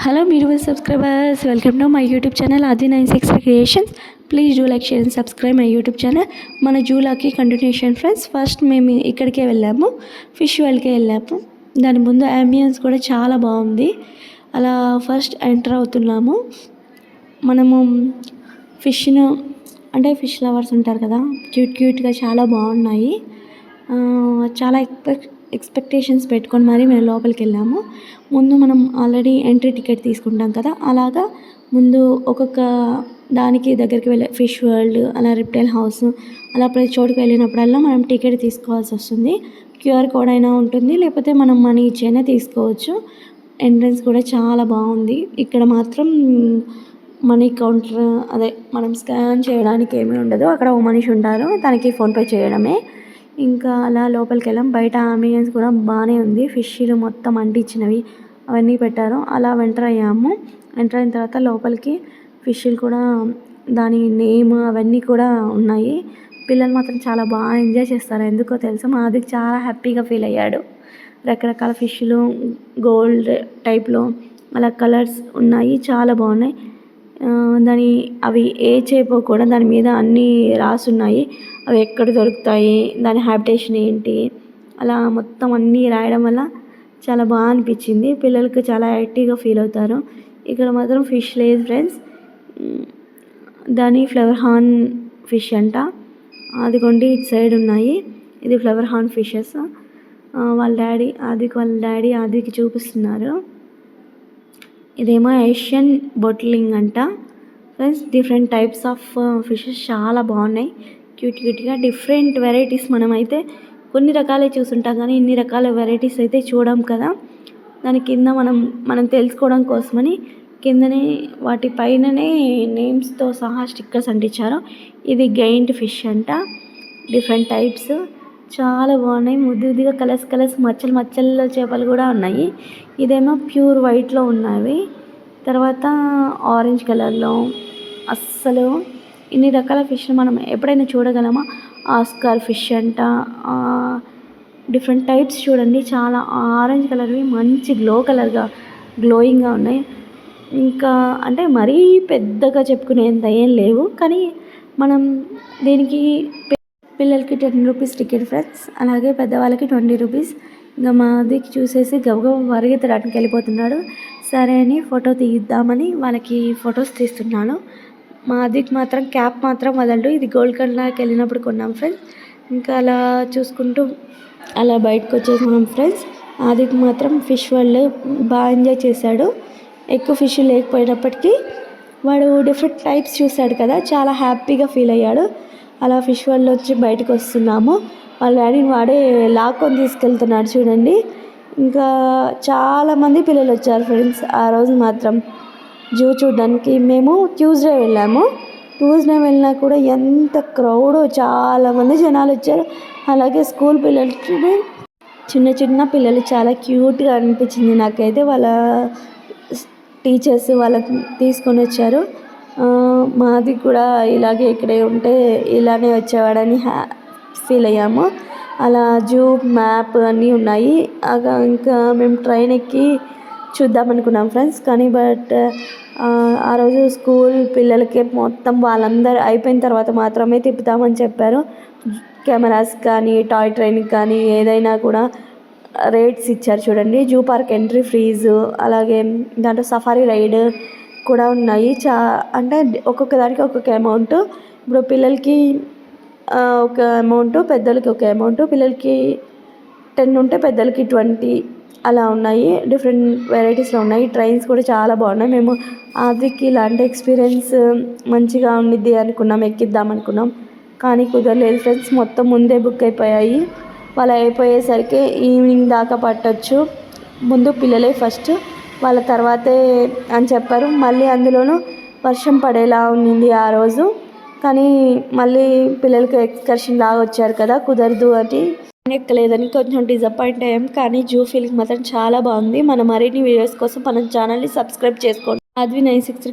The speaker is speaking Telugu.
Hello beautiful subscribers, welcome to my YouTube channel Adi96 Creations. Please do like, share and subscribe my YouTube channel. మన జూలాకి కంటిన్యూషన్ ఫ్రెండ్స్. ఫస్ట్ మేము ఇక్కడికే వెళ్ళాము, ఫిష్ వరల్డ్కే వెళ్ళాము. దాని ముందు అంబియన్స్ కూడా చాలా బాగుంది. అలా ఫస్ట్ ఎంటర్ అవుతున్నాము. మనము ఫిష్ను అంటే ఫిష్ లవర్స్ ఉంటారు కదా, క్యూట్గా చాలా బాగున్నాయి. చాలా ఎక్స్పెక్టేషన్స్ పెట్టుకొని మరి మేము లోపలికి వెళ్ళాము. ముందు మనం ఆల్రెడీ ఎంట్రీ టికెట్ తీసుకుంటాం కదా, అలాగా ముందు ఒక్కొక్క దానికి దగ్గరికి వెళ్ళే ఫిష్ వరల్డ్, అలా రిప్టైల్ హౌస్, అలా ప్రతి చోటుకి వెళ్ళినప్పుడల్లా మనం టికెట్ తీసుకోవాల్సి వస్తుంది. క్యూఆర్ కోడ్ అయినా ఉంటుంది, లేకపోతే మనం మనీ ఇచ్చైనా తీసుకోవచ్చు. ఎంట్రన్స్ కూడా చాలా బాగుంది. ఇక్కడ మాత్రం మనీ కౌంటర్, అదే మనం స్కాన్ చేయడానికి ఏమీ ఉండదు. అక్కడ ఓ మనిషి ఉంటారు, తనకి ఫోన్పే చేయడమే. ఇంకా అలా లోపలికి వెళ్ళాం. బయట అంబియన్స్ కూడా బాగానే ఉంది. ఫిష్లు మొత్తం అంటించినవి అవన్నీ పెట్టారు. అలా ఎంటర్ అయ్యాము. ఎంటర్ అయిన తర్వాత లోపలికి ఫిష్లు కూడా దాని నేమ్ అవన్నీ కూడా ఉన్నాయి. పిల్లలు మాత్రం చాలా బాగా ఎంజాయ్ చేస్తారు. ఎందుకో తెలుసా, మా అది చాలా హ్యాపీగా ఫీల్ అయ్యాడు. రకరకాల ఫిష్లు గోల్డ్ టైప్లో అలా కలర్స్ ఉన్నాయి, చాలా బాగున్నాయి. అవి ఏ చేపో కూడా దాని మీద అన్నీ రాసున్నాయి. అవి ఎక్కడ దొరుకుతాయి, దాని హ్యాబిటేషన్ ఏంటి, అలా మొత్తం అన్నీ రాయడం వల్ల చాలా బాగా అనిపించింది. పిల్లలకి చాలా యాక్టివ్గా ఫీల్ అవుతారు. ఇక్కడ మాత్రం ఫిష్ లేదు ఫ్రెండ్స్. దాని ఫ్లవర్ హార్న్ ఫిష్ అంట. అదిగోండి ఇటు సైడ్ ఉన్నాయి. ఇది ఫ్లవర్ హార్న్ ఫిషెస్. వాళ్ళ డాడీ ఆదికి చూపిస్తున్నారు. ఇదేమో ఏషియన్ బొట్లింగ్ అంట friends. Different types of fishes చాలా బాగున్నాయి, క్యూట్గా డిఫరెంట్ వెరైటీస్. మనమైతే కొన్ని రకాలే చూసుంటాం కానీ ఇన్ని రకాల వెరైటీస్ అయితే చూడం కదా. దాని కింద మనం తెలుసుకోవడం కోసమని కిందనే వాటి పైననే నేమ్స్తో సహా స్టిక్కర్స్ అంటించారు. ఇది గెయింట్ ఫిష్ అంట. డిఫరెంట్ టైప్స్ చాలా బాగున్నాయి. ముద్దుగా కలర్స్ మచ్చల చేపలు కూడా ఉన్నాయి. ఇదేమో ప్యూర్ వైట్లో ఉన్నవి, తర్వాత ఆరెంజ్ కలర్లో. అస్సలు ఇన్ని రకాల ఫిష్ మనం ఎప్పుడైనా చూడగలమా? ఆస్కార్ ఫిష్ అంట. డిఫరెంట్ టైప్స్ చూడండి, చాలా ఆరెంజ్ కలర్వి మంచి గ్లోయింగ్గా ఉన్నాయి. ఇంకా అంటే మరీ పెద్దగా చెప్పుకునేంత ఏం లేవు, కానీ మనం దీనికి పిల్లలకి 10 రూపీస్ టికెట్ ఫ్రెండ్స్, అలాగే పెద్దవాళ్ళకి 20 రూపీస్. ఇంకా మాదికి చూసేసి గబగబా పరిగెత్తడానికి వెళ్ళిపోతున్నాడు. సరే అని ఫోటో తీద్దామని వాళ్ళకి ఫొటోస్ తీస్తున్నాను. మాదికి మాత్రం క్యాప్ మాత్రం వదలడు. ఇది గోల్కొండకి వెళ్ళినప్పుడు కొన్నాం ఫ్రెండ్స్. ఇంకా అలా చూసుకుంటూ అలా బయటకు వచ్చేసాం ఫ్రెండ్స్. ఆదికి మాత్రం ఫిష్ వరల్డ్ బాగా ఎంజాయ్ చేశాడు. ఎక్కువ ఫిష్ లేకపోయినప్పటికీ వాడు డిఫరెంట్ టైప్స్ చూశాడు కదా, చాలా హ్యాపీగా ఫీల్ అయ్యాడు. అలా ఫిష్ వరల్డ్ వచ్చి బయటకు వస్తున్నాము. వాళ్ళ డాడీని వాడే లాక్కొని తీసుకెళ్తున్నాడు చూడండి. ఇంకా చాలామంది పిల్లలు వచ్చారు ఫ్రెండ్స్ ఆ రోజు మాత్రం జూ చూడడానికి. మేము ట్యూస్డే వెళ్ళినా కూడా ఎంత క్రౌడో, చాలామంది జనాలు వచ్చారు. అలాగే స్కూల్ పిల్లలకి, చిన్న పిల్లలు చాలా క్యూట్గా అనిపించింది నాకైతే. వాళ్ళ టీచర్స్ వాళ్ళకి తీసుకొని వచ్చారు. మాది కూడా ఇలాగే ఇక్కడే ఉంటే ఇలానే వచ్చేవాడని ఫీల్ అయ్యాము. అలా జూ మ్యాప్ అన్నీ ఉన్నాయి. ఇంకా మేము ట్రైన్ ఎక్కి చూద్దామనుకున్నాం ఫ్రెండ్స్, కానీ బట్ ఆ రోజు స్కూల్ పిల్లలకి మొత్తం వాళ్ళందరూ అయిపోయిన తర్వాత మాత్రమే తిప్పుతామని చెప్పారు. కెమెరాస్ కానీ టాయ్ ట్రైన్కి కానీ ఏదైనా కూడా రేట్స్ ఇచ్చారు చూడండి. జూ పార్క్ ఎంట్రీ ఫీజు, అలాగే దాంట్లో సఫారీ రైడ్ కూడా ఉన్నాయి. అంటే ఒక్కొక్క దానికి ఒక్కొక్క అమౌంట్. ఇప్పుడు పిల్లలకి ఒక అమౌంట్, పెద్దలకి ఒక అమౌంట్. పిల్లలకి 10 ఉంటే పెద్దలకి 20 అలా ఉన్నాయి. డిఫరెంట్ వెరైటీస్లో ఉన్నాయి. ట్రైన్స్ కూడా చాలా బాగున్నాయి. మేము ఆదికి ఇలాంటి ఎక్స్పీరియన్స్ మంచిగా ఉండిద్ది అనుకున్నాం, ఎక్కిద్దాం అనుకున్నాం, కానీ కుదరలేదు ఫ్రెండ్స్. మొత్తం ముందే బుక్ అయిపోయాయి. వాళ్ళు అయిపోయేసరికి ఈవినింగ్ దాకా పట్టొచ్చు. ముందు పిల్లలే ఫస్ట్, వాళ్ళ తర్వాతే అని చెప్పారు. మళ్ళీ అందులోనూ వర్షం పడేలా ఉన్నింది ఆ రోజు. కానీ మళ్ళీ పిల్లలకి ఎక్స్కర్షన్ లాగా వచ్చారు కదా, కుదరదు అని ఎక్కలేదని కొంచెం డిసప్పాయింట్ అయ్యాం. కానీ జూ ఫీలింగ్ మాత్రం చాలా బాగుంది. మన మరిన్ని వీడియోస్ కోసం మన ఛానల్ని సబ్స్క్రైబ్ చేసుకోండి. Adi96